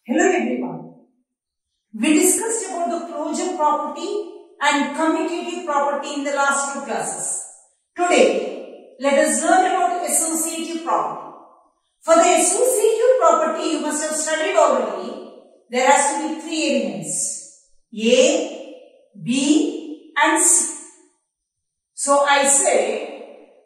Hello everyone. We discussed about the closure property and commutative property in the last two classes. Today, let us learn about associative property. For the associative property, you must have studied already. There has to be three elements: A, B and C. So I say,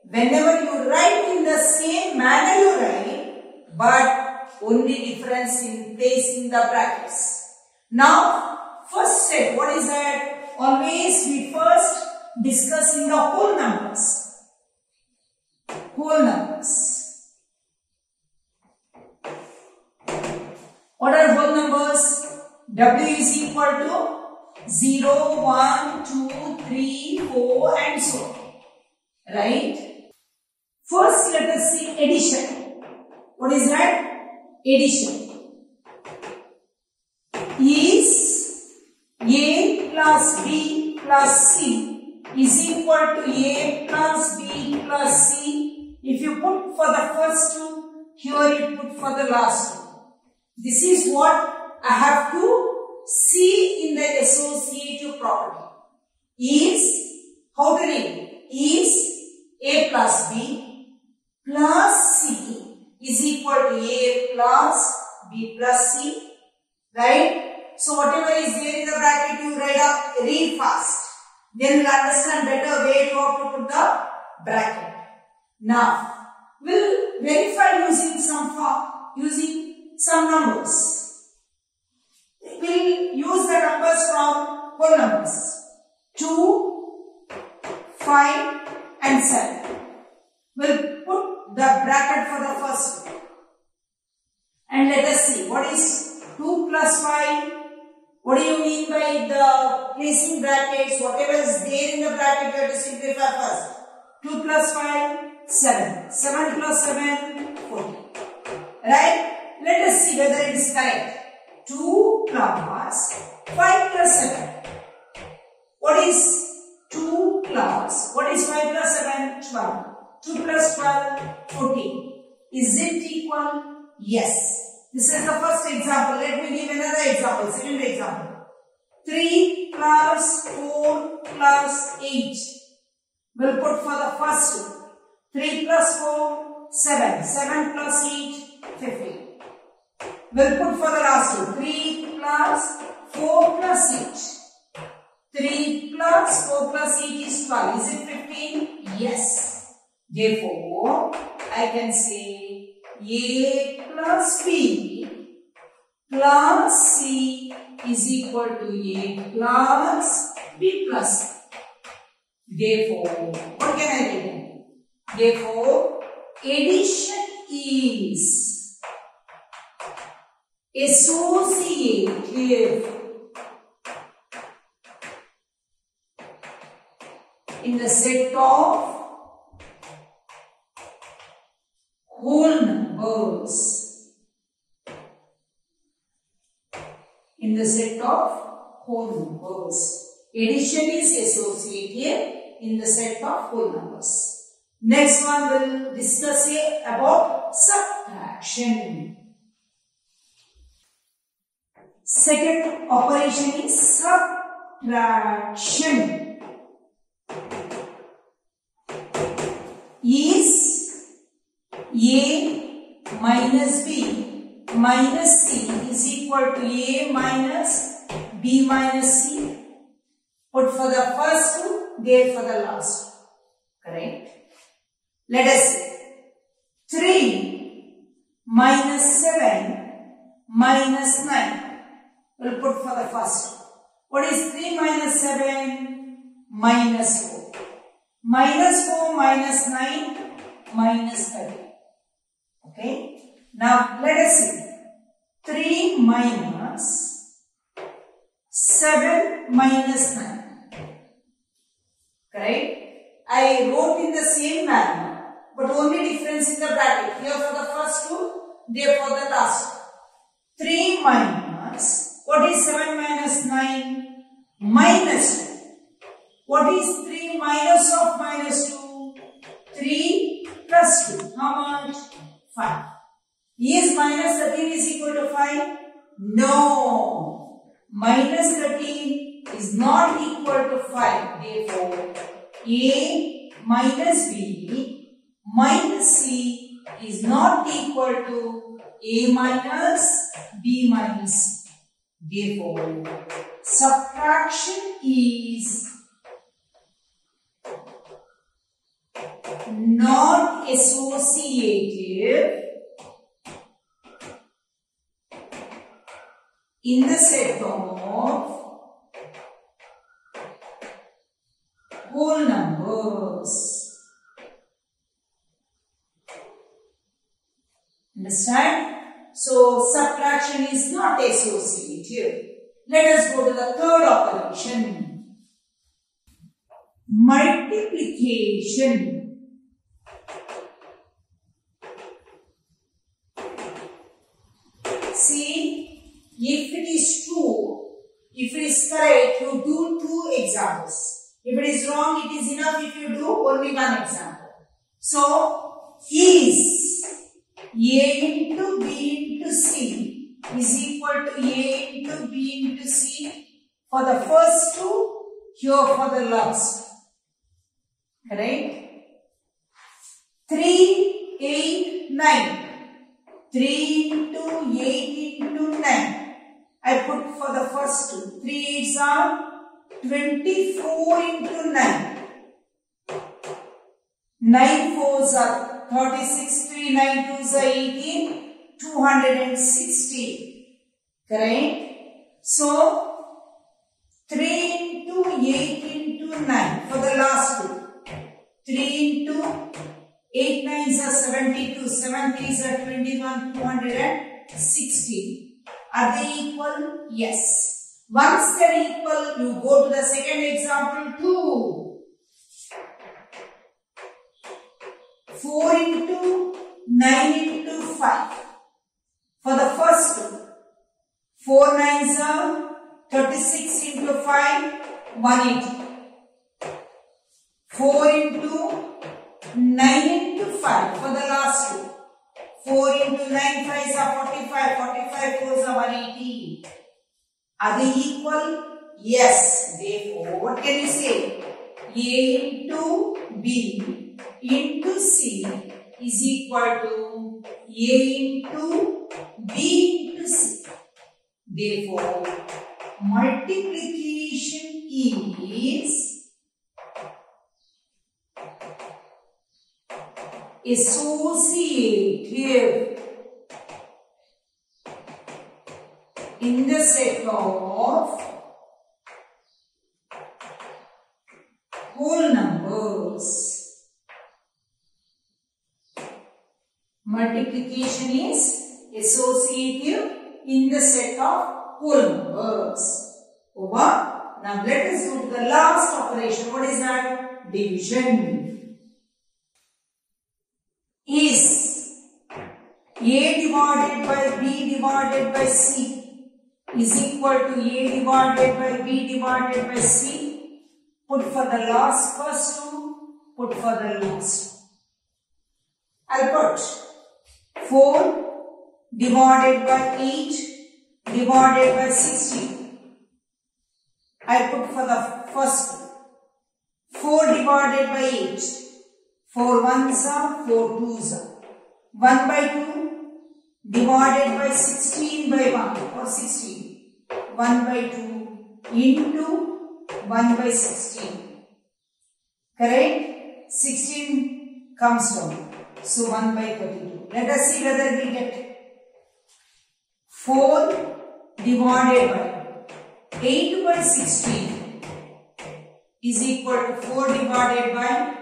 whenever you write in the same manner you write, but only difference in placing the brackets. Now, first step, what is that? Always we first discuss in the whole numbers. Whole numbers. What are whole numbers? W is equal to 0, 1, 2, 3, 4 and so on. Right? First let us see addition. What is that? Addition is A plus B plus C is equal to A plus B plus C. If you put for the first two, here you put for the last two. This is what I have to see in the associative property. Is, how to read? Is A plus B plus C is equal to A plus B plus C, right? So whatever is there in the bracket, you read fast. Then you'll understand better way to how to put the bracket. Now, we'll verify using some numbers. We'll use the numbers from whole numbers. 2, 5 and 7. We'll put the bracket for the first one. And let us see, what is 2 plus 5? What do you mean by the placing brackets? Whatever is there in the bracket, you have to simplify first. 2 plus 5, 7. 7 plus 7, 14. Right? Let us see whether it is correct. 2 plus 5 plus 7. What is 2 plus, what is 5 plus 7? 12. 2 plus 12, 14. Is it equal? Yes. This is the first example. Let me give another example, second example. 3 plus 4 plus 8. We'll put for the first two. 3 plus 4, 7. 7 plus 8, 15. We'll put for the last two. 3 plus 4 plus 8. 3 plus 4 plus 8 is 12. Is it 15? Yes. Therefore, I can say A plus B plus C is equal to A plus B plus C. Therefore, what can I write? Therefore, addition is associative in the set of whole numbers. In the set of whole numbers. Addition is associative in the set of whole numbers. Next one will discuss about subtraction. Second operation is subtraction. Is A minus B minus C is equal to A minus B minus C. Put for the first two, there for the last two. Correct? Let us see. 3 minus 7 minus 9. We'll put for the first two. What is 3 minus 7? Minus 4. Minus 4 minus 9 minus 30. Okay. Now let us see. 3 minus 7 minus 9. Correct? I wrote in the same manner, but only difference in the bracket. Here for the first two, there for the last two. 3 minus, what is 7 minus 9? Minus 2. What is 3 minus of minus 2? 3 plus 2. How much? 5. Is minus 13 is equal to 5? No. Minus 13 is not equal to 5. Therefore, A minus B minus C is not equal to A minus B minus C. Therefore, subtraction is not associative in the set of whole numbers. Understand? So, subtraction is not associative. Let us go to the third operation. Multiplication. See, if it is true, if it is correct, you do 2 examples. If it is wrong, it is enough if you do only 1 example. So, is A into B into C is equal to A into B into C for the first 2, here for the last. Correct? 3, 8, 9. 3 into 8 into 9. I put for the first 2. 3 8s are 24 into 9. 9 4s are 36. 3 9 2s are 18. 260. Correct? So, 3 into 8 into 9 for the last 2. 3 into 8 9s are 72. 7 3s are 21. 260. Are they equal? Yes. Once they are equal, you go to the second example 2. 4 into 9 into 5. For the first 2. 4 9s are 36 into 5, 180. 4 into 9 into 5 for the last 2. 4 into 9 5s are 45. 45 4s are 180. Are they equal? Yes. Therefore, what can you say? A into B into C is equal to A into B into C. Therefore, multiplication is associative in the set of whole numbers. Multiplication is associative in the set of whole numbers. Over. Now let us do the last operation. What is that? Division. Is A divided by B divided by C is equal to A divided by B divided by C. Put for the last first 2, put for the last. I'll put 4 divided by 8 divided by 16. I put for the first 4 divided by 8. 4 1s are 4 2s are 1 by 2 divided by 16 by 1 or 16. 1 by 2 into 1 by 16. Correct? 16 comes down. So 1 by 32. Let us see whether we get 4 divided by 8 by 16 is equal to 4 divided by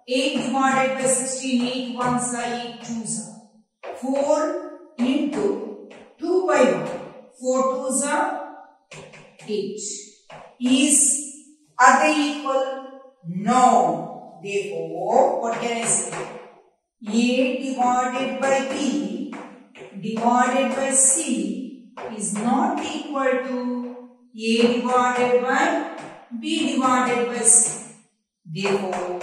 8 divided by 16. 8 1s are 8 2s are 4 into 2 by 1. 4 2s are 8. Are they equal? No. Therefore, what can I say? A divided by B divided by C is not equal to A divided by B divided by C. Therefore,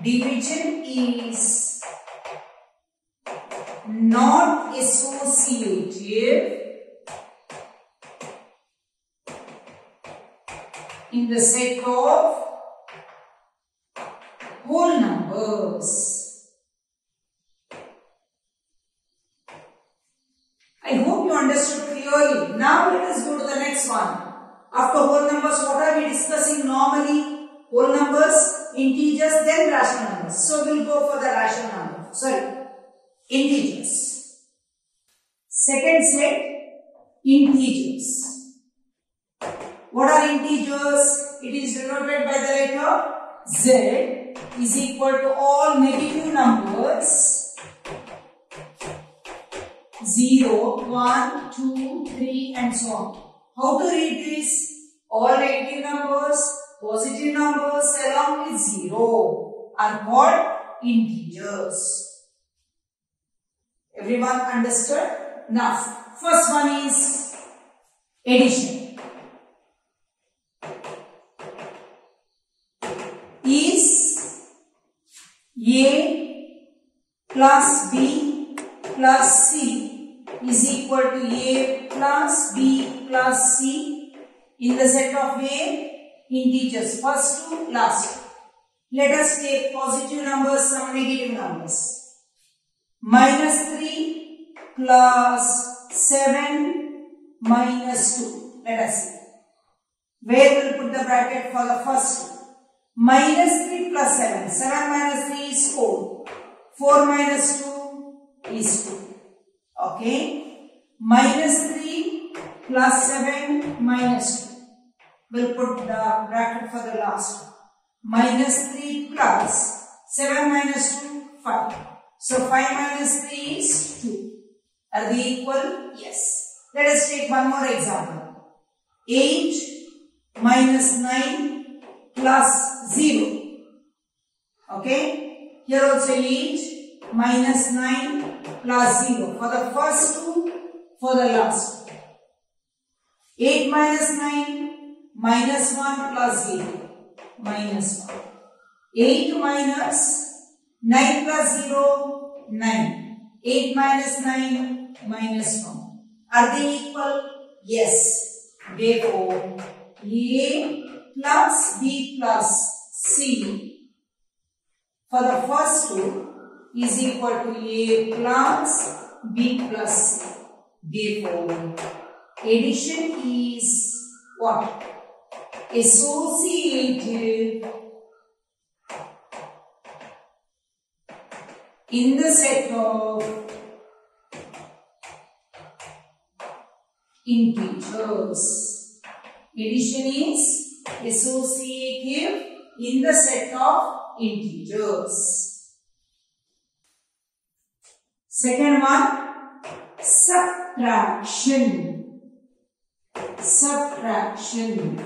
division is not associative in the set of whole numbers. I hope you understood clearly. Now let us go to the next one. After whole numbers, what are we discussing normally? Whole numbers, integers, then rational numbers. So we'll go for the rational numbers. Sorry, integers. Second set, integers. What are integers? It is denoted by the letter Z is equal to all negative numbers 0, 1, 2, 3 and so on. How to read this? All negative numbers, positive numbers along with 0 are called integers. Everyone understood? Now, first one is addition. Is A plus B plus C is equal to A plus B plus C in the set of A integers, first to last. Let us take positive numbers, some negative numbers. Minus 3 plus 7 minus 2. Let us see. Where will put the bracket for the first two? Minus 3 plus 7. 7 minus 3 is 4. 4 minus 2 is 2. Okay. Minus 3 plus 7 minus 2. We'll put the bracket for the last one. Minus 3 plus 7 minus 2, 5. So 5 minus 3 is 2. Are they equal? Yes. Let us take one more example. 8 minus 9 plus 0. Okay. Here also 8 minus 9 plus 0. For the first two, for the last two. 8 minus 9 minus 1 plus 0. Minus 1. 8 minus 9 plus 0, 9. 8 minus 9 minus 1. Are they equal? Yes. Therefore, A plus B plus C for the first two is equal to A plus B plus C. Therefore, addition is what? Associative in the set of integers. Addition is associative in the set of integers. Second one, subtraction. Subtraction.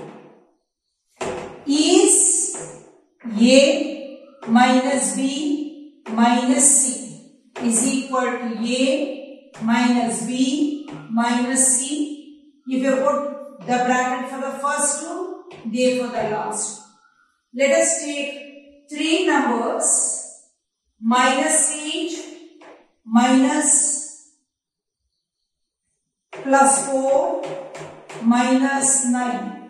Is A minus B minus C is equal to A minus B minus C. If you put the bracket for the first two, they for the last. Let us take three numbers, minus 8 minus plus 4 minus 9.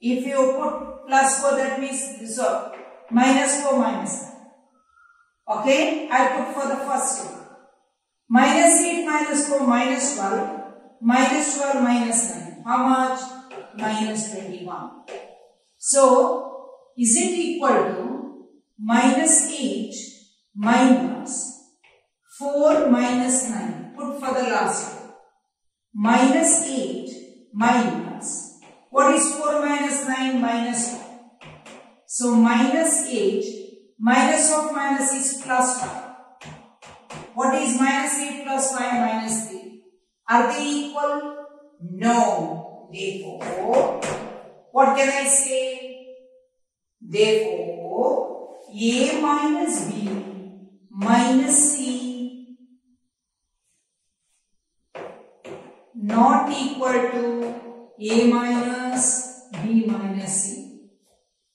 If you put plus 4, that means so minus 4 minus 9. Okay, I put for the first two. Minus 8 minus 4 minus 12. Minus 12 minus 9. How much? Minus 21. So, is it equal to minus 8 minus 4 minus 9? Put for the last one. Minus 8 minus. What is 4 minus 9? Minus 1. So, minus 8 minus of minus is plus 5. What is minus 8 plus 5? Minus 3. Are they equal? No. Therefore, what can I say? Therefore, A minus B minus C not equal to A minus B minus C.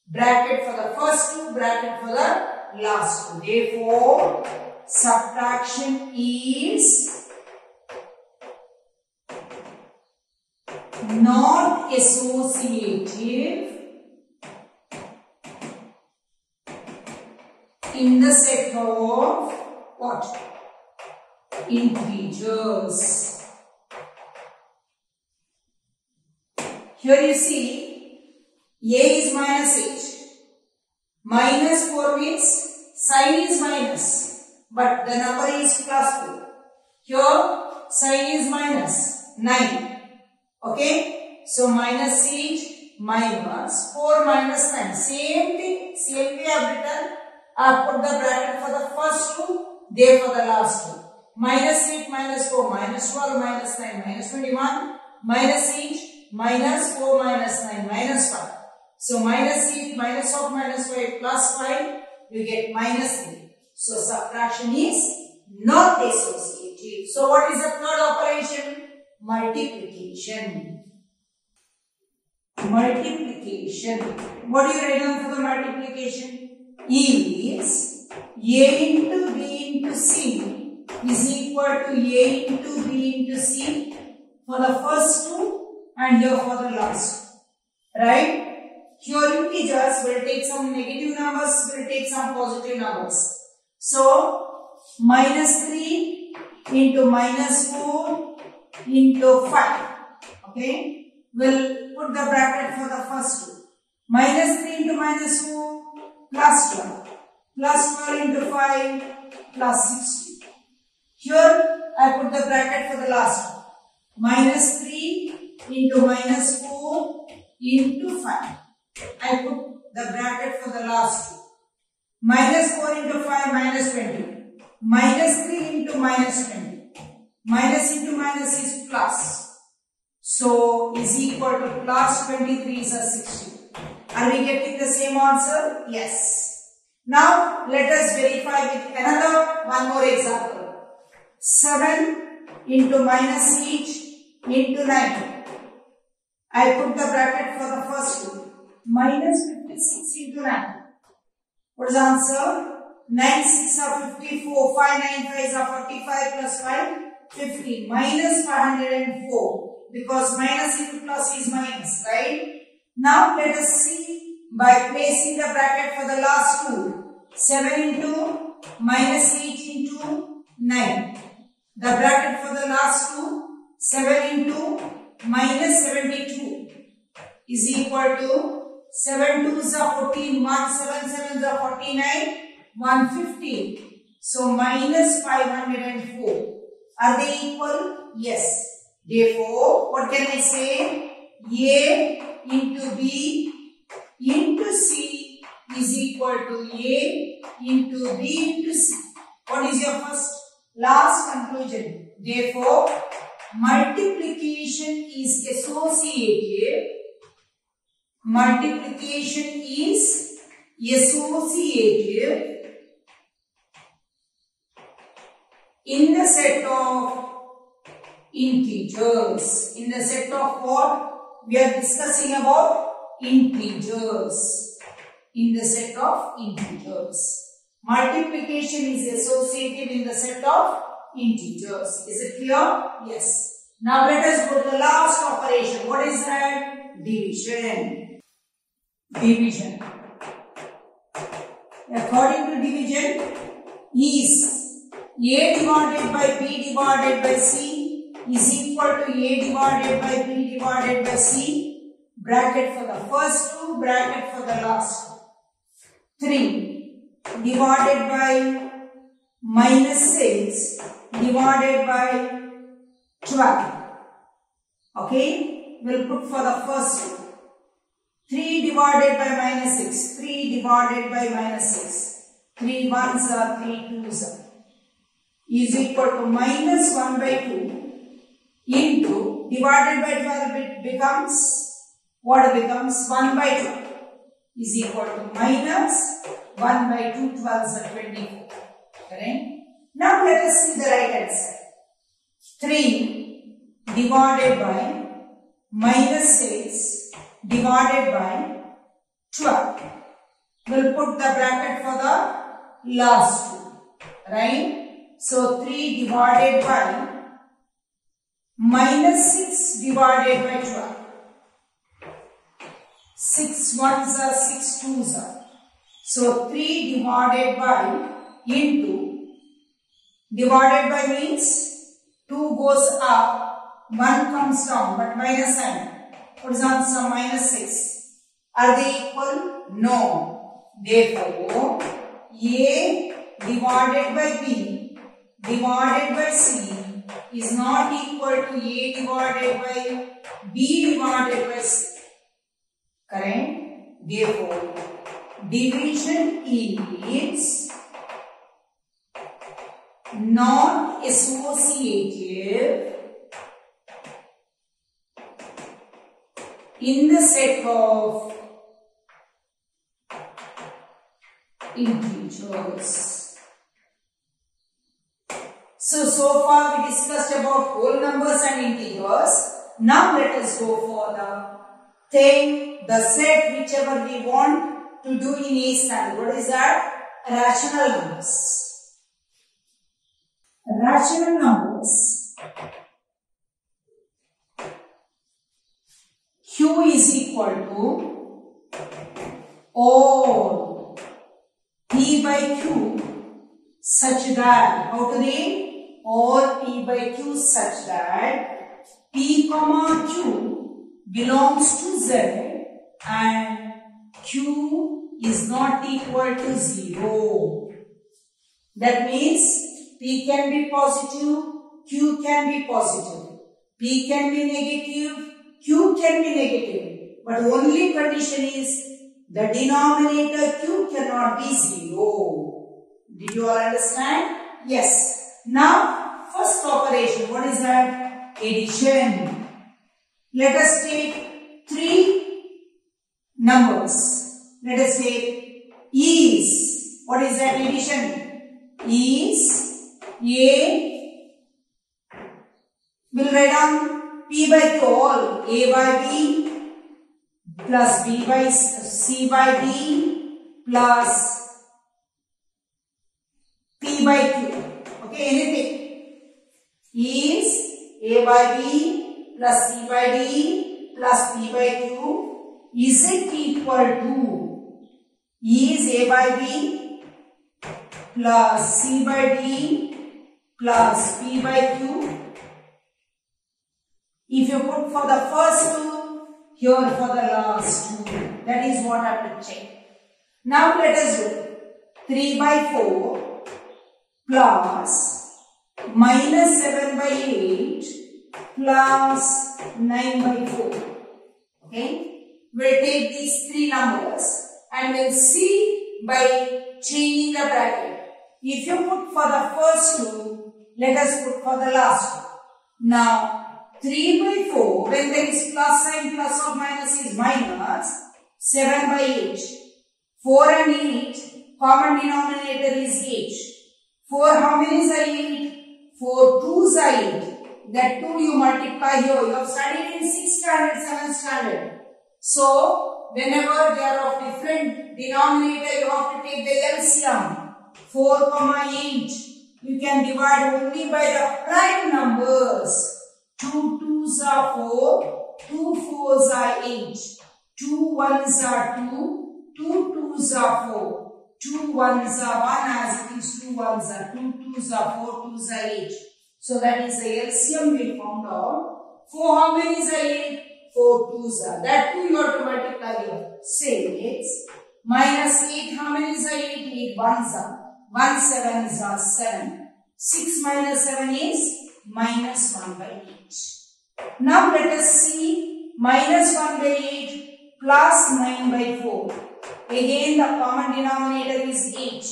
Bracket for the first two, bracket for the last two. Therefore, subtraction is not associative in the set of what? Integers. Here you see a is minus 8. Minus 4 means sign is minus, but the number is plus 2. Here sign is minus 9. Okay, so minus 8 minus 4 minus 9. Same thing, same way I have written. I have put the bracket for the first two, there for the last two. Minus 8 minus 4 minus 12 minus 9 minus 21. Minus 8 minus 4 minus 9 minus 5. So minus 8 minus of minus 5 plus 5, you get minus 3. So subtraction is not associative. So what is the third operation? Multiplication. Multiplication. What do you write down for the multiplication? Is A into B into C is equal to A into B into C for the first two and here for the last. Right? Here integers will take some negative numbers, will take some positive numbers. So, minus 3 into minus 4 into 5. Okay? We'll put the bracket for the first two. Minus 3 into minus 4 plus 12. Plus 12 into 5 plus 60. Here I put the bracket for the last one. Minus 3 into minus 4 into 5. I put the bracket for the last two. Minus 4 into 5 minus 20. Minus 3 into minus 20. Minus into minus is plus. So is equal to plus 23 is a 60. Are we getting the same answer? Yes. Now let us verify with another one more example. 7 into minus 8 into 9. I put the bracket for the first two. Minus 56 into 9. What is the answer? 9 6 are 54. 5 9 5 are 45 plus 5 50. Minus 504. Because minus into plus is minus, right? Now let us see by placing the bracket for the last two. 7 into minus 8 into 9. The bracket for the last two. 7 into minus 72 is equal to 7 2s are 14, 1 7 7s are 49, 1 15. So minus 504. Are they equal? Yes. Therefore, what can I say? A into B into C is equal to A into B into C. What is your first? Last conclusion. Therefore, multiplication is associative. Multiplication is associative in the set of integers. In the set of what? We are discussing about integers. In the set of integers. Multiplication is associative in the set of integers. Is it clear? Yes. Now let us go to the last operation. What is that? Division. Division. According to division is A divided by B divided by C is equal to A divided by B divided by C. Bracket for the first two, bracket for the last two. 3 divided by minus 6 divided by 12. Okay, we'll put for the first two. 3 divided by minus 6. 3 divided by minus 6. 3 1s are 3 2s are. Is equal to minus 1 by 2 into divided by 12 it becomes, what becomes? 1 by 12 is equal to minus 1 by 2, 12s are 24. Correct? Now let us see the right hand side. 3 divided by minus 6 divided by 12. We'll put the bracket for the last two. Right? So 3 divided by minus 6 divided by 12. 6 1s are 6 2s are. So 3 divided by into, divided by means 2 goes up, 1 comes down, but minus sign. What is the answer? Minus 6. Are they equal? No. Therefore, A divided by B divided by C is not equal to A divided by B divided by C. Correct? Therefore, division is not associative in the set of integers. So far we discussed about whole numbers and integers. Now let us go for the thing, the set whichever we want to do in A standard. What is that? Rational numbers. Rational numbers. Q is equal to all P by Q such that, how to read? All P by Q such that P comma Q belongs to Z and Q is not equal to 0. That means P can be positive, Q can be positive. P can be negative, Q can be negative. But only condition is the denominator Q cannot be 0. Did you all understand? Yes. Now, first operation, what is that? Addition. Let us take 3 numbers. Let us take is. What is that addition? Is A. We'll write down P by Q all. A by B plus B by C by D plus P by Q. Okay, anything. Is A by B plus C by D plus P by Q. Is it equal to is A by B plus C by D plus P by Q? If you put for the first two, here for the last two. That is what I have to check. Now let us do 3 by 4 plus minus 7 by 8 plus 9 by 4. Okay. We'll take these 3 numbers and we'll see by changing the bracket. If you put for the first two, let us put for the last two. Now, 3 by 4, when there is plus sign, plus or minus is minus, 7 by 8. 4 and 8, common denominator is 8. 4, how many is 8? 4 2s are 8. That 2 you multiply here. You have studied in 6th standard, 7th standard. So, whenever they are of different denominator, you have to take the LCM. 4, 8. You can divide only by the prime numbers. 2 2s are 4, 2 4s are 8, 2 1s are 2, 2 2s are 4, 2 1s are 1 as it is 2 1s are 2, 2s are 4, 2s are 8. So that is the LCM we found out. 4 how many is 8? 4 2s are. That 2 you have to multiply here. 6 minus 8 how many is 8? 8 1s are. 1 7s are 7. 6 minus 7 is minus 1 by 8. Now let us see minus 1 by 8 plus 9 by 4. Again the common denominator is 8.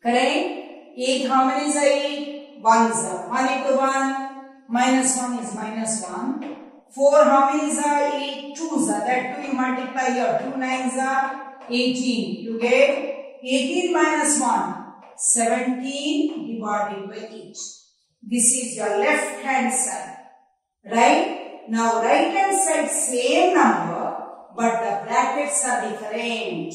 Correct? 8 how many is 8? 1s are. 1 into 1 minus 1 is minus 1. 4 how many is 8? 2s are. That 2 you multiply here. 2 9s are 18. You get 18 minus 1. 17 divided by 8. This is your left hand side. Right? Now right hand side same number but the brackets are different.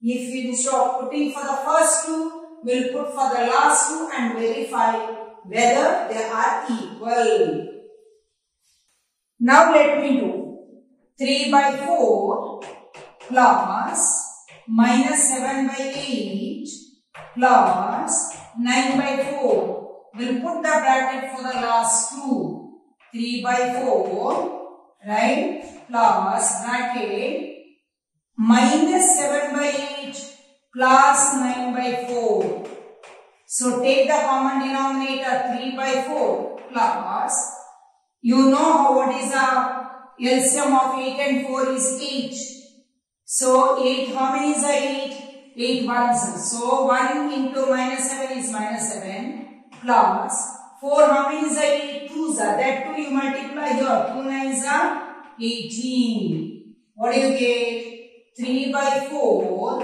If you instead of putting for the first two, we'll put for the last two and verify whether they are equal. Now let me do 3 by 4 plus minus 7 by 8 plus 9 by 4. We'll put the bracket for the last two. 3 by 4, right? Plus bracket minus 7 by 8 plus 9 by 4. So take the common denominator 3 by 4 plus, you know what is the LCM of 8 and 4 is 8. So 8, how many is 8? 8 ones. So 1 into minus 7 is minus 7 plus 4, how many is 8? 2s are. That 2 you multiply here. 2 9s are 18. What do you get? 3 by 4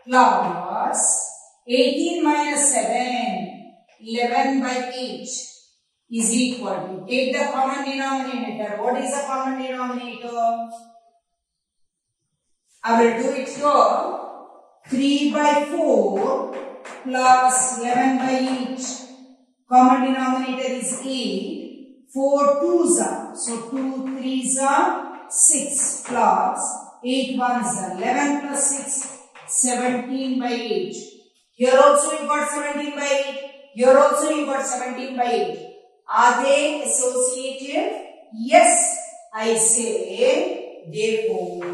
plus 18 minus 7, 11 by 8 is equal to, take the common denominator. What is the common denominator? I will do it here. 3 by 4 plus 11 by 8. Common denominator is 8. 4 2s are. So 2 3s are 6 plus 8 1s are. 11 plus 6, 17 by 8. Here also you got 17 by 8. Here also you got 17 by 8. Are they associative? Yes, I say. Therefore,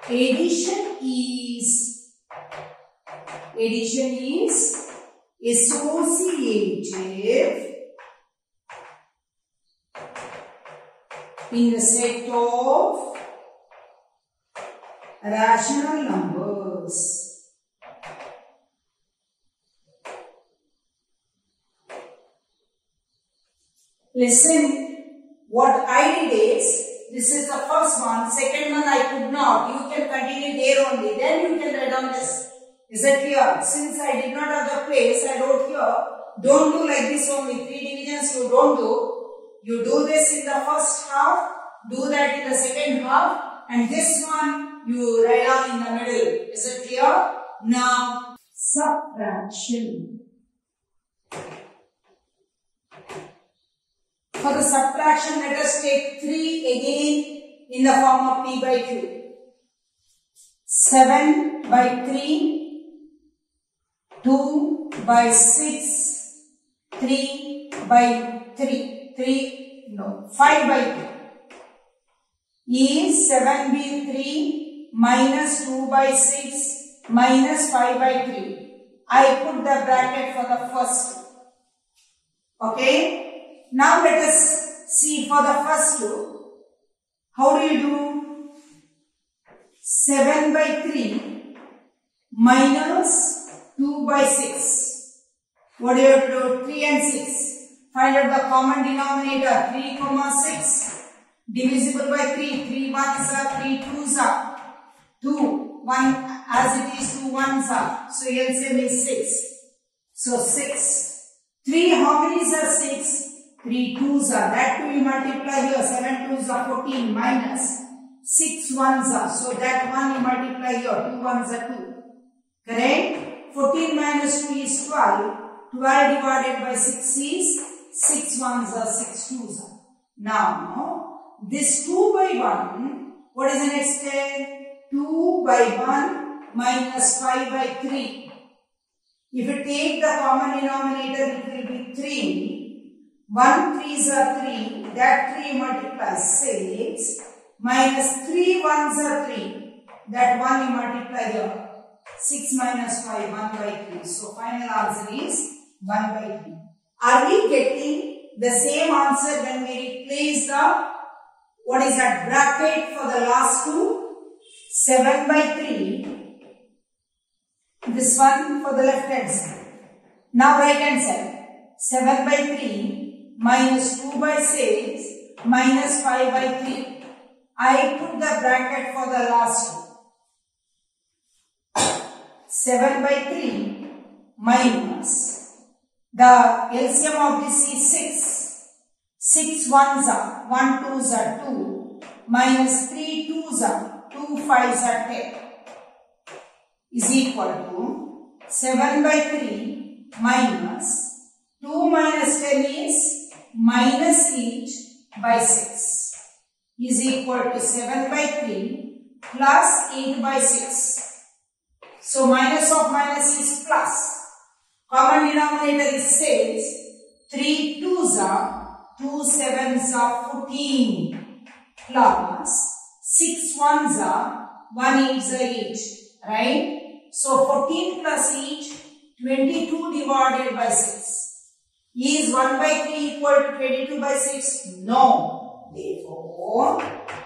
addition is associative in the set of rational numbers. Listen, what I did is, this is the first one, second one I could not. You can continue there only, then you can write down this. Is that clear? Since I did not have the place, I wrote here. Don't do like this only, 3 divisions you don't do. You do this in the first half, do that in the second half, and this one you write down in the middle. Is it clear? Now, subtraction. For the subtraction, let us take 3 again in the form of P by Q. 7 by 3, 2 by 6, 3 by 5 by 2. Is 7 by 3 minus 2 by 6 minus 5 by 3. I put the bracket for the first. Okay. Now let us see for the first two. How do you do? 7 by 3 minus 2 by 6. What do you have to do? 3 and 6. Find out the common denominator. 3 comma 6. Divisible by 3. 3 ones are, 3 twos are. 2. 1 as it is 2 ones are. So LCM is 6. So 6. 3 how many are 6? 3 twos are. That 2 you multiply here. 7 twos are 14 minus 6 ones are. So that 1 you multiply here. 2 ones are 2. Correct? 14 minus 2 is 12. 12 divided by 6 is 6 ones are 6 twos are. Now, this 2 by 1, what is the next step? 2 by 1 minus 5 by 3. If you take the common denominator, it will be 3. 1 3s are 3. That 3 multiplies 6. Minus 3 1s are 3. That 1 you multiply here. 6 minus 5, 1 by 3. So, final answer is 1 by 3. Are we getting the same answer when we replace the, what is that, bracket for the last two? 7 by 3. This one for the left hand side. Now right hand side. 7 by 3 minus 2 by 6 minus 5 by 3. I put the bracket for the last two. 7 by 3 minus, the LCM of this is 6. 6 ones are, 1 twos are 2, minus 3 twos are, 2 5s are 10, is equal to 7 by 3 minus 2 minus 10 is minus 8 by 6, is equal to 7 by 3 plus 8 by 6. So minus of minus is plus. Common denominator is 6. 3 2s are 2 7s are 14 plus 6 1s are 1 8s are 8. Right? So 14 plus each 22 divided by 6. Is 1 by 3 equal to 22 by 6? No. Therefore,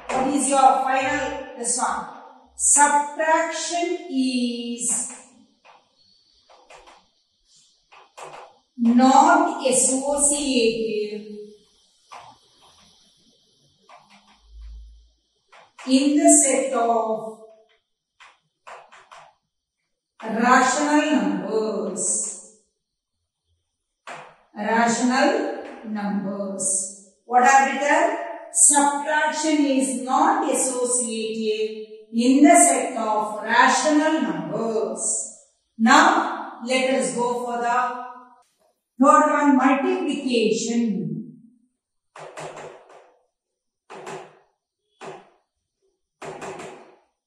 what is your final this one? Subtraction is not associative in the set of rational numbers. Rational numbers. What are written? Subtraction is not associative in the set of rational numbers. Now, let us go for the third one, multiplication.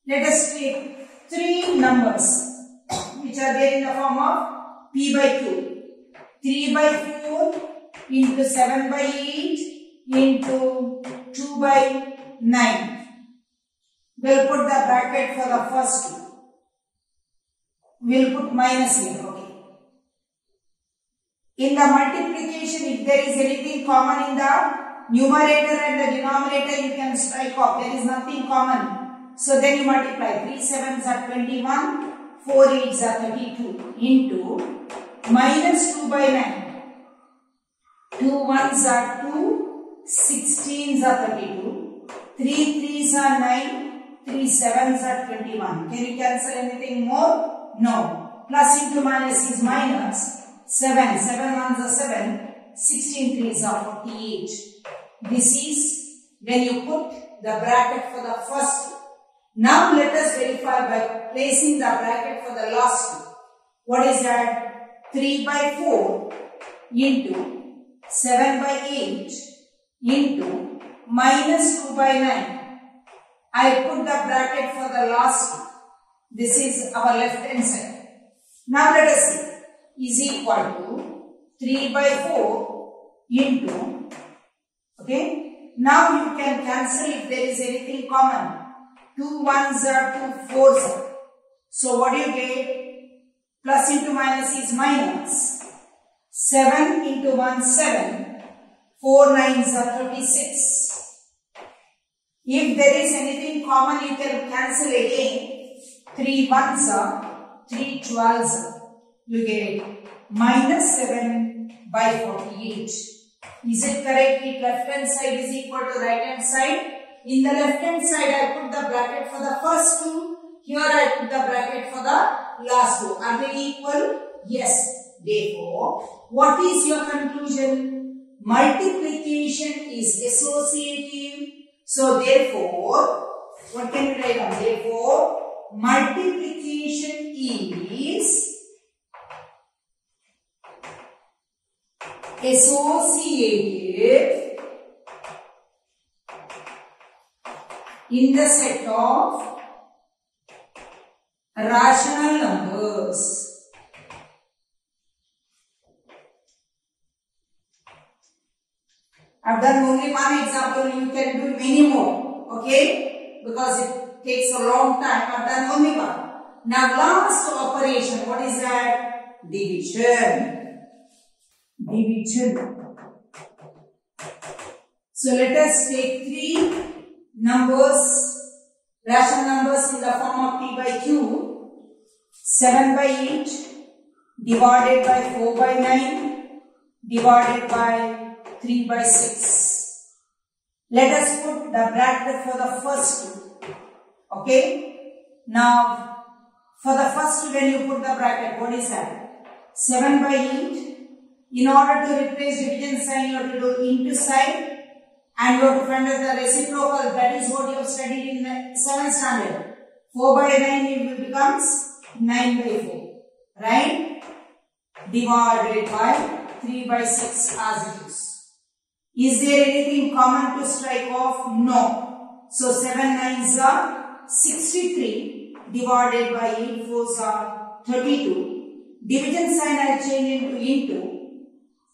Let us take 3 numbers which are there in the form of p by q. 3 by 4 into 7 by 8 into 2 by 9. We'll put the bracket for the first two. We'll put minus here, okay. In the multiplication, if there is anything common in the numerator and the denominator, you can strike off. There is nothing common. So then you multiply. 3 7s are 21, 4 8s are 32 into minus 2 by 9. 2 1s are 2, 16s are 32, 3 3s are 9, 3 7s are 21. Can you cancel anything more? No. Plus into minus is minus. 7, 7 1s are 7, 16 3s are 48. This is when you put the bracket for the first two. Now let us verify by placing the bracket for the last two. What is that? 3 by 4 into 7 by 8 into minus 2 by 9. I put the bracket for the last two. This is our left hand side. Now let us see. Is equal to 3 by 4 into, okay. Now you can cancel if there is anything common. 2 1s are 2 4s are. So what do you get? Plus into minus is minus. 7 into 1 7. 4 9s are 36. If there is anything common, you can cancel again. 3 1s are 3 12s are. You get minus 7 by 48. Is it correct? If left hand side is equal to right hand side. In the left hand side, I put the bracket for the first two. Here I put the bracket for the last two. Are they equal? Yes. Therefore, what is your conclusion? Multiplication is associative. So therefore, what can you write down? Therefore, multiplication is associative in the set of rational numbers. I've done only one example. You can do many more, okay? Because it takes a long time. I've done only one. Now last operation, what is that? Division. Division. So let us take 3 numbers, rational numbers in the form of p by q. 7 by 8 divided by 4 by 9 divided by 3 by 6. Let us put the bracket for the first two. Okay. Now, for the first two, when you put the bracket, what is that? 7 by 8. In order to replace division sign, you have to do into sign. And you have to find out the reciprocal. That is what you have studied in the 7th standard. 4 by 9 it becomes 9 by 4. Right? Divided by 3 by 6 as it is. Is there anything common to strike off? No. So 7 9s are 63 divided by 8 fours are 32. Division sign I change into.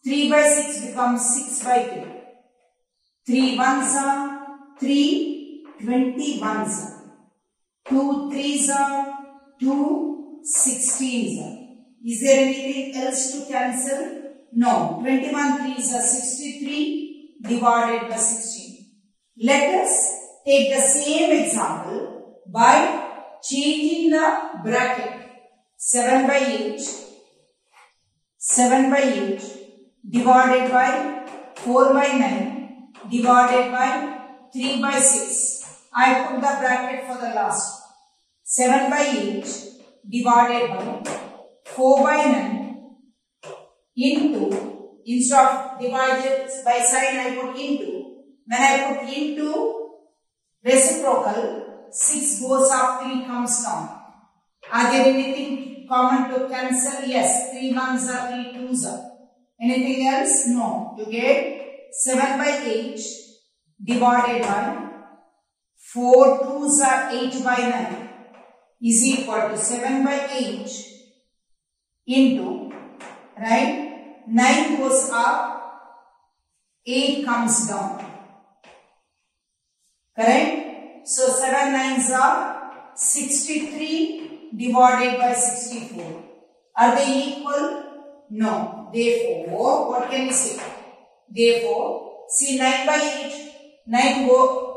3 by 6 becomes 6 by 3. 3 ones are 3, 20 ones are. 2 threes are 2, 16s are. Is there anything else to cancel? No. 21 threes are 63 divided by 16. Let us take the same example by changing the bracket. 7 by 8. 7 by 8 divided by 4 by 9 divided by 3 by 6. I put the bracket for the last. 7 by 8 divided by 4 by 9 into, instead of divided by sign I put into. When I put into reciprocal, 6 goes up, 3 comes down. Are there anything common to cancel? Yes, 3 ones are 3 twos are. Anything else? No. You get 7 by 8 divided by 4 twos are 8 by 9 is equal to 7 by 8 into, right, 9 goes up, 8 comes down. Correct? So 7 nines are 63 divided by 64. Are they equal? No. Therefore, what can we say? Therefore, see 9 by 8, 9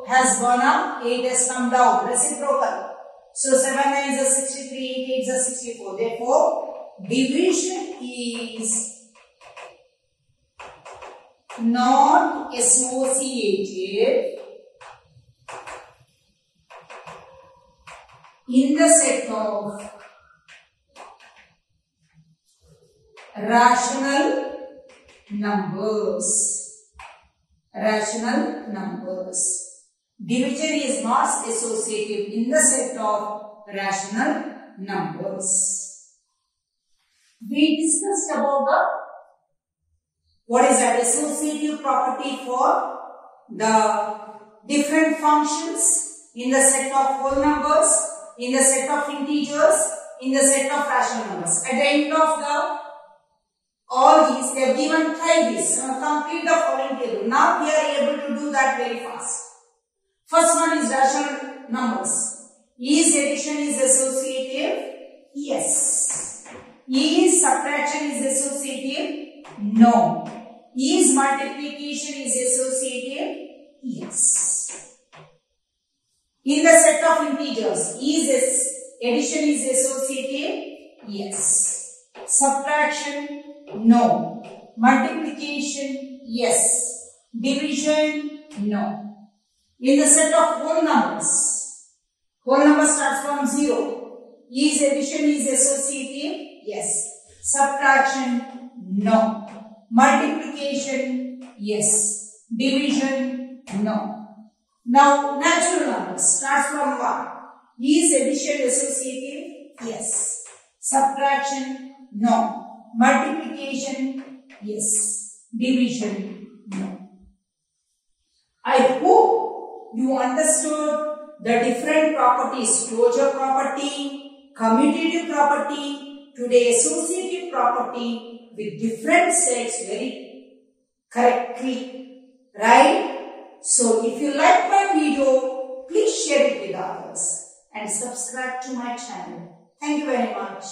has gone up, 8 has come down, reciprocal. So 7 nines are 63, 8 8s are 64. Therefore, division is not associated in the set of rational numbers. Rational numbers. Division is not associative in the set of rational numbers. We discussed about what is that associative property for the different functions in the set of whole numbers, in the set of integers, in the set of rational numbers. At the end of all these, they have given try this, complete the following table. Now we are able to do that very fast. First one is rational numbers. Is addition is associative? Yes. Is subtraction is associative? No. Is multiplication is associative? Yes. In the set of integers, is addition is associative? Yes. Subtraction? No. Multiplication? Yes. Division? No. In the set of whole numbers starts from 0. Is addition is associative? Yes. Subtraction? No. Multiplication? Yes. Division? No. Now, natural numbers starts from 1. Is addition associative? Yes. Subtraction? No. Multiplication? Yes. Division? No. I hope you understood the different properties, closure property, commutative property, today associative property with different sets very correctly, right? So if you like my video, please share it with others and subscribe to my channel. Thank you very much.